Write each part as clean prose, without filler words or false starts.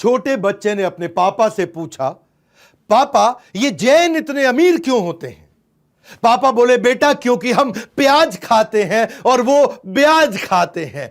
छोटे बच्चे ने अपने पापा से पूछा, पापा ये जैन इतने अमीर क्यों होते हैं? पापा बोले, बेटा क्योंकि हम प्याज खाते हैं और वो ब्याज खाते हैं।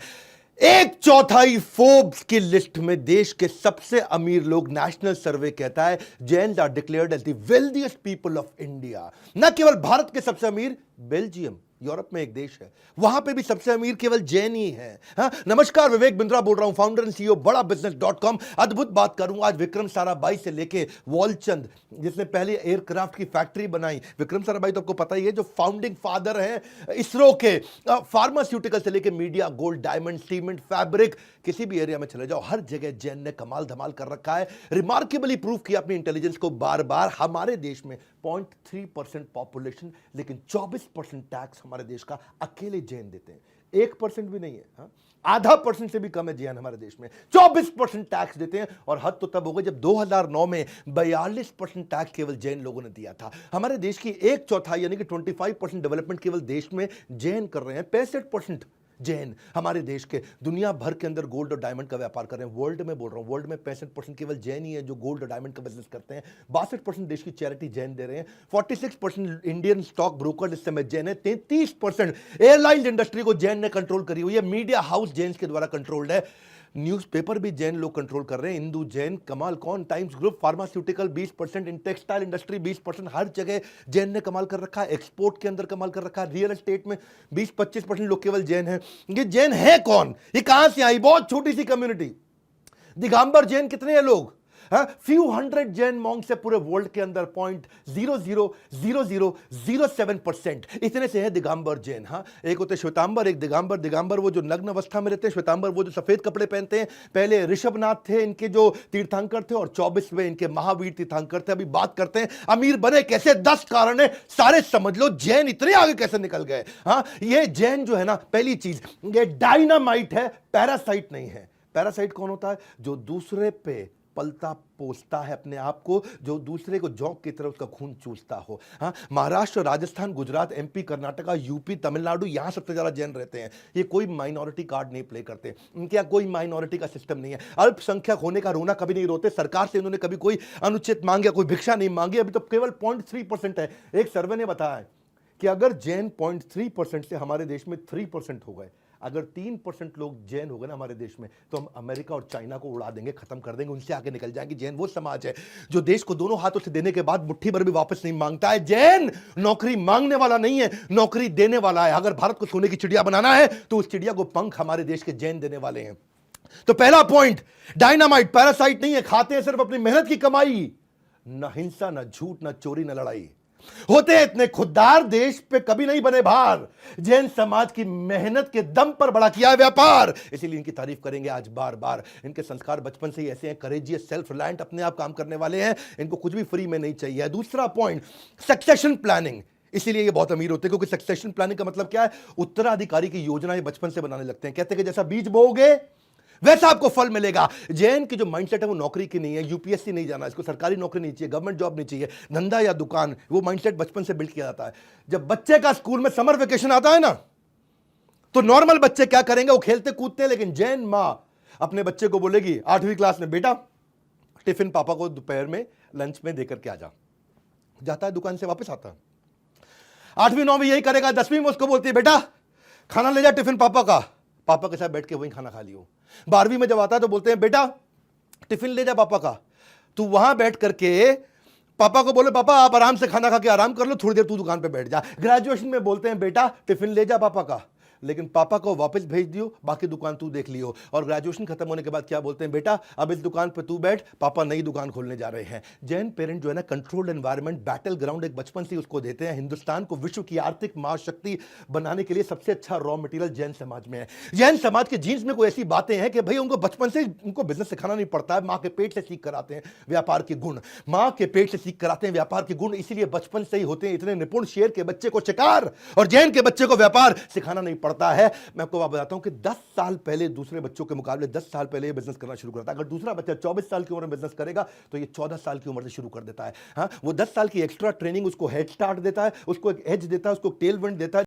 एक चौथाई फोर्ब्स की लिस्ट में देश के सबसे अमीर लोग, नेशनल सर्वे कहता है, Jains are declared as the wealthiest people of India. न केवल भारत के सबसे अमीर, बेल्जियम यूरोप में एक देश है, वहां पे भी सबसे अमीर केवल जैन ही है। हाँ, नमस्कार, विवेक बिंद्रा बोल रहा हूं, फाउंडर एंड सीईओ बड़ा बिजनेस.com। अद्भुत बात करूंगा आज विक्रम साराभाई से लेके वॉलचंद, जिसने पहले एयरक्राफ्ट की फैक्ट्री बनाई। विक्रम साराभाई तो आपको पता ही है, जो फाउंडिंग फादर हैं इसरो के। फार्मास्यूटिकल से लेके media, gold, diamond, cement, fabric, किसी भी एरिया में चले जाओ, हर जगह जैन ने कमाल धमाल कर रखा है। रिमार्केबली प्रूव किया अपनी इंटेलिजेंस को बार बार। हमारे देश में 0.3% पॉपुलेशन, लेकिन 24% टैक्स हमारे देश का अकेले जैन देते हैं। 1% भी नहीं है, हाँ? आधा % से भी कम है जैन हमारे देश में। 24% टैक्स देते हैं, और हद तो तब हो गई जब 2009 में 42% टैक्स केवल जैन लोगों ने दिया था। हमारे देश की एक चौथाई यानी कि 25% डेवलपमेंट केवल देश में जैन कर रहे हैं। 65% जैन हमारे देश के दुनिया भर के अंदर गोल्ड और डायमंड का व्यापार कर रहे हैं। वर्ल्ड में बोल रहा हूं, वर्ल्ड में 65% केवल जैन ही है जो गोल्ड और डायमंड का बिजनेस करते हैं। 62% देश की चैरिटी जैन दे रहे हैं। 46% इंडियन स्टॉक ब्रोकर इस समय जैन है। 33% एयरलाइन इंडस्ट्री को जैन ने कंट्रोल करी हुई है। मीडिया हाउस जैन के द्वारा कंट्रोल्ड है। न्यूज़पेपर भी जैन लोग कंट्रोल कर रहे हैं। हिंदू, जैन, कमाल कौन, times group, pharmaceutical 20%, in textile industry 20%, हर जगह जैन ने कमाल कर रखा है। एक्सपोर्ट के अंदर कमाल कर रखा है। रियल एस्टेट में 20-25% लोग केवल जैन हैं। ये जैन है कौन? ये कहां से आई? बहुत छोटी सी कम्युनिटी। दिगंबर जैन कितने हैं लोग? फ्यू हंड्रेड जैन मॉन्क्स है पूरे वर्ल्ड के अंदर। 0.000007% इतने से है दिगंबर जैन। हाँ, एक होते श्वेतांबर, एक दिगंबर। दिगंबर वो जो नग्न अवस्था में रहते हैं, श्वेतांबर वो जो सफेद कपड़े पहनते हैं। पहले ऋषभनाथ थे इनके जो तीर्थंकर थे, और 24वें इनके महावीर तीर्थंकर थे। अभी बात करते हैं अमीर बने कैसे, 10 कारण है, सारे समझ लो। जैन इतने आगे कैसे निकल गए? हाँ, ये जैन जो है ना, पहली चीज ये डायनामाइट है, पैरासाइट नहीं है। पैरासाइट कौन होता है? जो दूसरे पे पलता पोसता है अपने आप को, जो दूसरे को जोंक की तरह उसका खून चूसता हो। हाँ, महाराष्ट्र, राजस्थान, गुजरात, एमपी, कर्नाटका, यूपी, तमिलनाडु, यहां सबसे ज्यादा जैन रहते हैं। ये कोई माइनॉरिटी कार्ड नहीं प्ले करते, इनके यहाँ कोई माइनॉरिटी का सिस्टम नहीं है। अल्पसंख्यक होने का रोना कभी नहीं रोते। सरकार से इन्होंने कभी कोई अनुचित मांगे, कोई भिक्षा नहीं मांगी। अभी तो केवल 0.3% है। एक सर्वे ने बताया है कि अगर जैन 0.3% से हमारे देश में 3% हो गए, अगर 3% लोग जैन हो गए ना हमारे देश में, तो हम अमेरिका और चाइना को उड़ा देंगे, खत्म कर देंगे, उनसे आगे निकल जाएंगे। जैन वो समाज है जो देश को दोनों हाथों से देने के बाद मुट्ठी भर भी वापस नहीं मांगता है। जैन नौकरी मांगने वाला नहीं है, नौकरी देने वाला है। अगर भारत को सोने की चिड़िया बनाना है तो उस चिड़िया को पंख हमारे देश के जैन देने वाले हैं। तो पहला पॉइंट, डायनामाइट, पैरासाइट नहीं है। खाते हैं सिर्फ अपनी मेहनत की कमाई। न हिंसा, न झूठ, न चोरी, न लड़ाई। होते इतने खुददार, देश पे कभी नहीं बने भार। जैन समाज की मेहनत के दम पर बड़ा किया है व्यापार, इसीलिए इनकी तारीफ करेंगे आज बार बार। इनके संस्कार बचपन से ही ऐसे हैं, करेजियस, सेल्फ रिलायंट, अपने आप काम करने वाले हैं। इनको कुछ भी फ्री में नहीं चाहिए। दूसरा पॉइंट, सक्सेशन प्लानिंग। इसीलिए ये बहुत अमीर होते हैं, क्योंकि सक्सेशन प्लानिंग का मतलब क्या है? उत्तराधिकारी की योजना ये बचपन से बनाने लगते हैं। कहते हैं कि जैसा बीज बोओगे वैसा आपको फल मिलेगा। जैन की जो माइंडसेट है वो नौकरी की नहीं है। यूपीएससी नहीं जाना, इसको सरकारी नौकरी नहीं चाहिए, गवर्नमेंट जॉब नहीं चाहिए, धंधा या दुकान। वो माइंडसेट बचपन से बिल्ड किया जाता है। जब बच्चे का स्कूल में समर वेकेशन आता है ना, तो नॉर्मल बच्चे क्या करेंगे? वो खेलते कूदते हैं। लेकिन जैन मां अपने बच्चे को बोलेगी 8वीं क्लास में, बेटा टिफिन पापा को दोपहर में लंच में देकर के आ जा। जाता है, दुकान से वापस आता है। 8वीं 9वीं यही करेगा। 10वीं में उसको बोलती है, बेटा खाना ले जा टिफिन पापा का, पापा के साथ बैठ के वहीं खाना खा लियो। 12वीं में जब आता है तो बोलते हैं, बेटा टिफिन ले जा पापा का, तू वहां बैठ करके पापा को बोले, पापा आप आराम से खाना खा के आराम कर लो, थोड़ी देर तू दुकान पे बैठ जा। ग्रेजुएशन में बोलते हैं, बेटा टिफिन ले जा पापा का, लेकिन पापा को वापस भेज दियो, बाकी दुकान तू देख लियो। और ग्रेजुएशन खत्म होने के बाद क्या बोलते हैं, बेटा अब इस दुकान पे तू बैठ, पापा नई दुकान खोलने जा रहे हैं। जैन पेरेंट जो है ना, कंट्रोल्ड एनवायरनमेंट, बैटल ग्राउंड एक बचपन से उसको देते हैं। हिंदुस्तान को विश्व की आर्थिक महाशक्ति बनाने के लिए सबसे अच्छा रॉ मटेरियल जैन समाज में है। जैन समाज के जीन्स में कोई ऐसी बातें हैं कि भाई उनको बचपन से उनको बिजनेस सिखाना नहीं पड़ता है। माँ के पेट से सीख कर आते हैं व्यापार के गुण, माँ के पेट से सीख कर आते हैं व्यापार के गुण, इसीलिए बचपन से ही होते हैं इतने निपुण। शेर के बच्चे को शिकार और जैन के बच्चे को व्यापार सिखाना नहीं पड़ता है। मैं आपको बताता हूं कि 10 साल पहले दूसरे बच्चों के मुकाबले 10 साल पहले बिजनेस करना शुरू करता है। अगर दूसरा बच्चा 24 साल की उम्र में बिजनेस करेगा तो ये 14 साल की उम्र से शुरू कर देता है। हाँ, वो 10 साल की एक्स्ट्रा ट्रेनिंग उसको हेड स्टार्ट देता है, उसको एक एज देता है, उसको टेल विंड देता है।